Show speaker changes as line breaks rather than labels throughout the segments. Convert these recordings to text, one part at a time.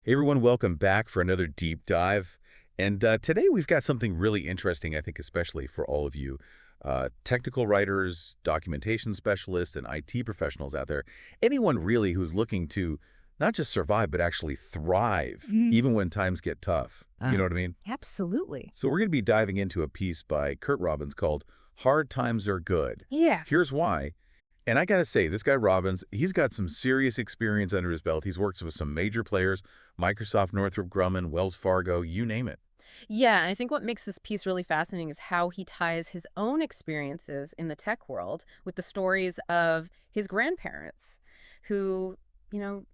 Hey everyone, welcome back for another deep dive. And today we've got something really interesting, I think, especially for all of you technical writers, documentation specialists, and IT professionals out there. Anyone really who's looking to not just survive, but actually thrive,
Mhm.
even when times get tough. You know
Ah,
what I mean?
absolutely.
So we're going to be diving into a piece by Curt Robbins called Hard Times Are Good.
Yeah.
Here's why. And I gotta say, this guy Robbins, he's got some serious experience under his belt. He's worked with some major players, Microsoft, Northrop Grumman, Wells Fargo, you name it.
Yeah, and I think what makes this piece really fascinating is how he ties his own experiences in the tech world with the stories of his grandparents who, you know,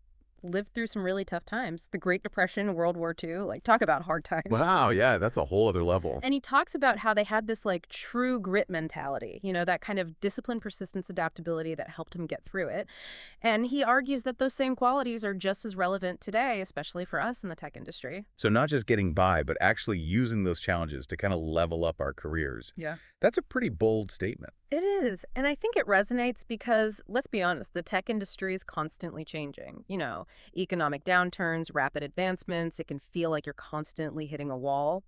lived through some really tough times. The Great Depression, World War II, like talk about hard times.
Wow, yeah, that's a whole other level.
And he talks about how they had this like true grit mentality, that kind of discipline, persistence, adaptability that helped him get through it. And he argues that those same qualities are just as relevant today, especially for us in the tech industry.
So not just getting by, but actually using those challenges to kind of level up our careers.
Yeah.
That's a pretty bold statement.
It is. And I think it resonates because, let's be honest, the tech industry is constantly changing. Economic downturns, rapid advancements, it can feel like you're constantly hitting a wall.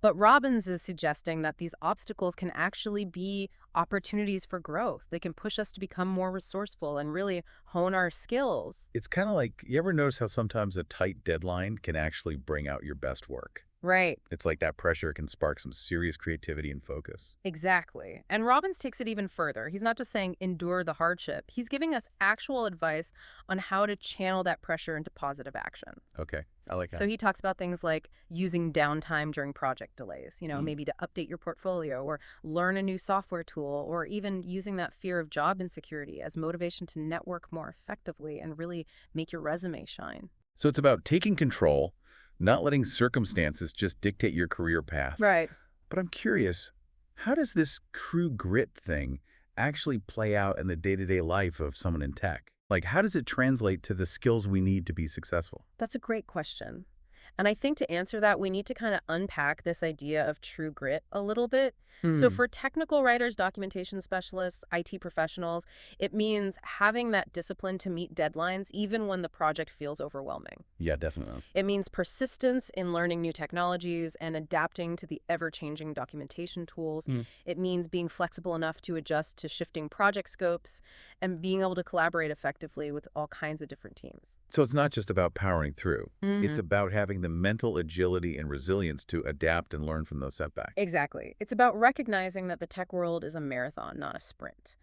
But Robbins is suggesting that these obstacles can actually be opportunities for growth. They can push us to become more resourceful and really hone our skills.
It's kind of like, you ever notice how sometimes a tight deadline can actually bring out your best work?
Right.
It's like that pressure can spark some serious creativity and focus.
Exactly. And Robbins takes it even further. He's not just saying endure the hardship. He's giving us actual advice on how to channel that pressure into positive action.
Okay, I like
So
that.
he talks about things like using downtime during project delays,
Mm.
maybe to update your portfolio or learn a new software tool, or even using that fear of job insecurity as motivation to network more effectively and really make your resume shine.
So it's about taking control, not letting circumstances just dictate your career path.
Right.
But I'm curious, how does this crew grit thing actually play out in the day-to-day life of someone in tech? Like, how does it translate to the skills we need to be successful?
That's a great question. And I think to answer that, we need to kind of unpack this idea of true grit a little bit. So,
Hmm.
for technical writers, documentation specialists, IT professionals, it means having that discipline to meet deadlines even when the project feels overwhelming.
Yeah, definitely.
It means persistence in learning new technologies and adapting to the ever-changing documentation tools.
Hmm.
It means being flexible enough to adjust to shifting project scopes and being able to collaborate effectively with all kinds of different teams.
So it's not just about powering through. It's
hmm
about having the mental agility and resilience to adapt and learn from those setbacks.
Exactly. It's about recognizing that the tech world is a marathon, not a sprint.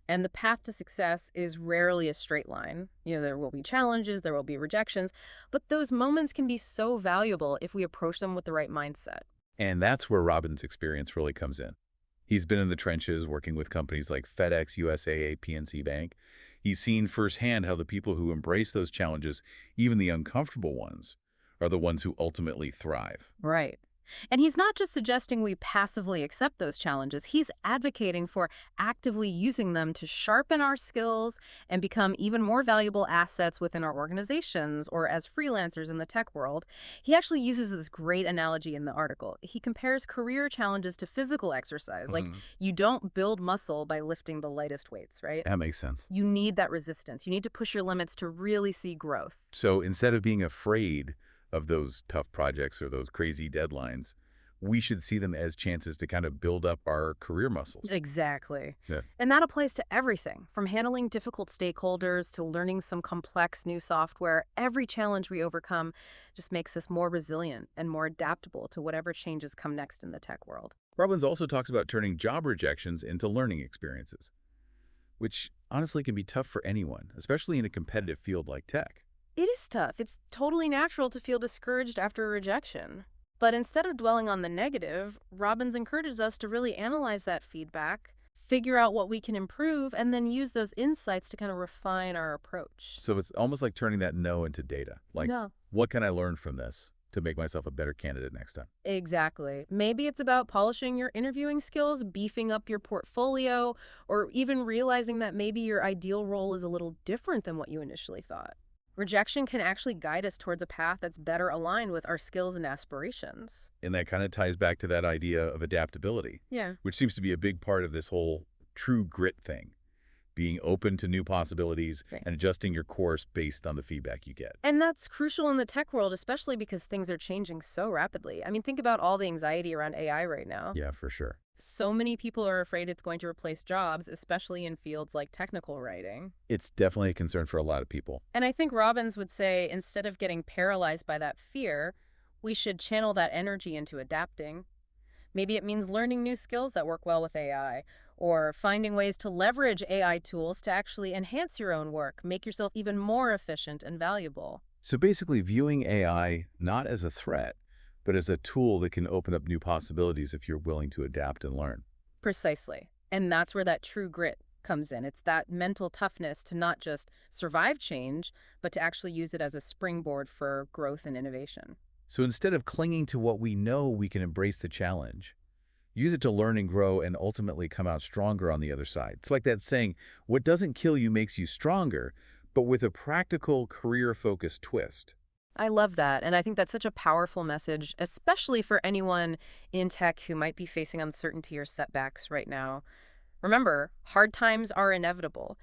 And the path to success is rarely a straight line. There will be challenges, there will be rejections, but those moments can be so valuable if we approach them with the right mindset.
And that's where Robin's experience really comes in. He's been in the trenches working with companies like FedEx, USAA, PNC Bank. He's seen firsthand how the people who embrace those challenges, even the uncomfortable ones, are the ones who ultimately thrive.
Right. And he's not just suggesting we passively accept those challenges. He's advocating for actively using them to sharpen our skills and become even more valuable assets within our organizations or as freelancers in the tech world. He actually uses this great analogy in the article. He compares career challenges to physical exercise. Like,
Mhm.
you don't build muscle by lifting the lightest weights, right?
That makes sense.
You need that resistance. You need to push your limits to really see growth.
So instead of being afraid of those tough projects or those crazy deadlines, we should see them as chances to kind of build up our career muscles.
Exactly.
Yeah.
And that applies to everything from handling difficult stakeholders to learning some complex new software. Every challenge we overcome just makes us more resilient and more adaptable to whatever changes come next in the tech world.
Robbins also talks about turning job rejections into learning experiences, which honestly can be tough for anyone, especially in a competitive field like tech.
It is tough. It's totally natural to feel discouraged after a rejection. But instead of dwelling on the negative, Robbins encourages us to really analyze that feedback, figure out what we can improve, and then use those insights to kind of refine our approach.
So it's almost like turning that no into data. Like,
No.
what can I learn from this to make myself a better candidate next time?
Exactly. Maybe it's about polishing your interviewing skills, beefing up your portfolio, or even realizing that maybe your ideal role is a little different than what you initially thought. Rejection can actually guide us towards a path that's better aligned with our skills and aspirations.
And that kind of ties back to that idea of adaptability,
Yeah.
which seems to be a big part of this whole true grit thing. being open to new possibilities,
Right.
and adjusting your course based on the feedback you get.
And that's crucial in the tech world, especially because things are changing so rapidly. I mean, think about all the anxiety around AI right now.
Yeah, for sure.
So many people are afraid it's going to replace jobs, especially in fields like technical writing.
It's definitely a concern for a lot of people.
And I think Robbins would say instead of getting paralyzed by that fear, we should channel that energy into adapting. Maybe it means learning new skills that work well with AI, or finding ways to leverage AI tools to actually enhance your own work, make yourself even more efficient and valuable.
So basically, viewing AI not as a threat, but as a tool that can open up new possibilities if you're willing to adapt and learn.
Precisely. And that's where that true grit comes in. It's that mental toughness to not just survive change, but to actually use it as a springboard for growth and innovation.
So instead of clinging to what we know, we can embrace the challenge. Use it to learn and grow and ultimately come out stronger on the other side. It's like that saying, what doesn't kill you makes you stronger, but with a practical, career-focused twist.
I love that. And I think that's such a powerful message, especially for anyone in tech who might be facing uncertainty or setbacks right now. Remember, hard times are inevitable,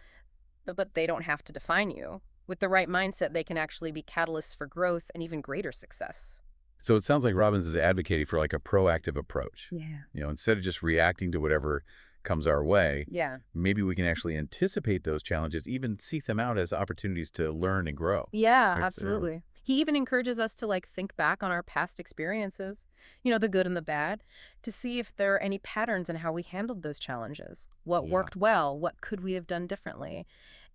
but they don't have to define you. With the right mindset, they can actually be catalysts for growth and even greater success.
So it sounds like Robbins is advocating for like a proactive approach.
Yeah.
Instead of just reacting to whatever comes our way,
Yeah.
maybe we can actually anticipate those challenges, even seek them out as opportunities to learn and grow.
Yeah,
Right,
absolutely. He even encourages us to think back on our past experiences, the good and the bad, to see if there are any patterns in how we handled those challenges. What
Yeah.
worked well? What could we have done differently?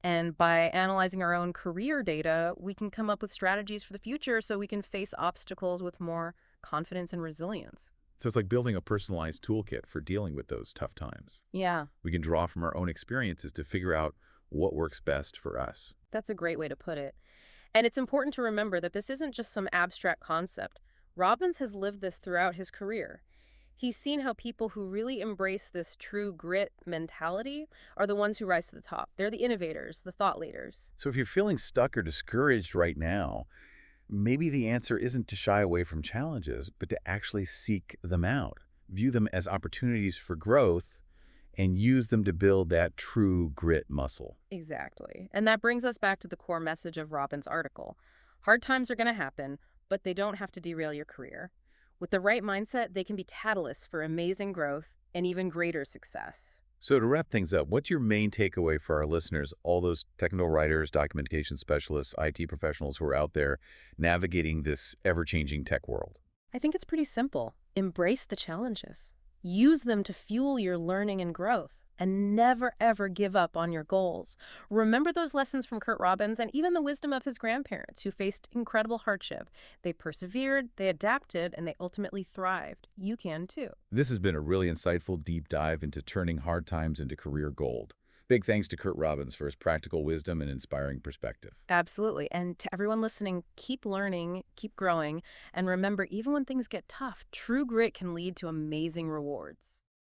And by analyzing our own career data, we can come up with strategies for the future so we can face obstacles with more confidence and resilience.
So it's like building a personalized toolkit for dealing with those tough times.
Yeah,
We can draw from our own experiences to figure out what works best for us.
that's a great way to put it. And it's important to remember that this isn't just some abstract concept. Robbins has lived this throughout his career. He's seen how people who really embrace this true grit mentality are the ones who rise to the top. They're the innovators, the thought leaders.
So if you're feeling stuck or discouraged right now, maybe the answer isn't to shy away from challenges, but to actually seek them out, view them as opportunities for growth, and use them to build that true grit muscle.
Exactly. And that brings us back to the core message of Robbins' article. Hard times are going to happen, but they don't have to derail your career. With the right mindset, they can be catalysts for amazing growth and even greater success.
So to wrap things up, what's your main takeaway for our listeners, all those technical writers, documentation specialists, IT professionals who are out there navigating this ever-changing tech world?
I think it's pretty simple. Embrace the challenges. Use them to fuel your learning and growth. And never, ever give up on your goals. Remember those lessons from Curt Robbins and even the wisdom of his grandparents who faced incredible hardship. They persevered, they adapted, and they ultimately thrived. You can too.
This has been a really insightful deep dive into turning hard times into career gold. Big thanks to Curt Robbins for his practical wisdom and inspiring perspective.
Absolutely. And to everyone listening, keep learning, keep growing, and remember, even when things get tough, true grit can lead to amazing rewards.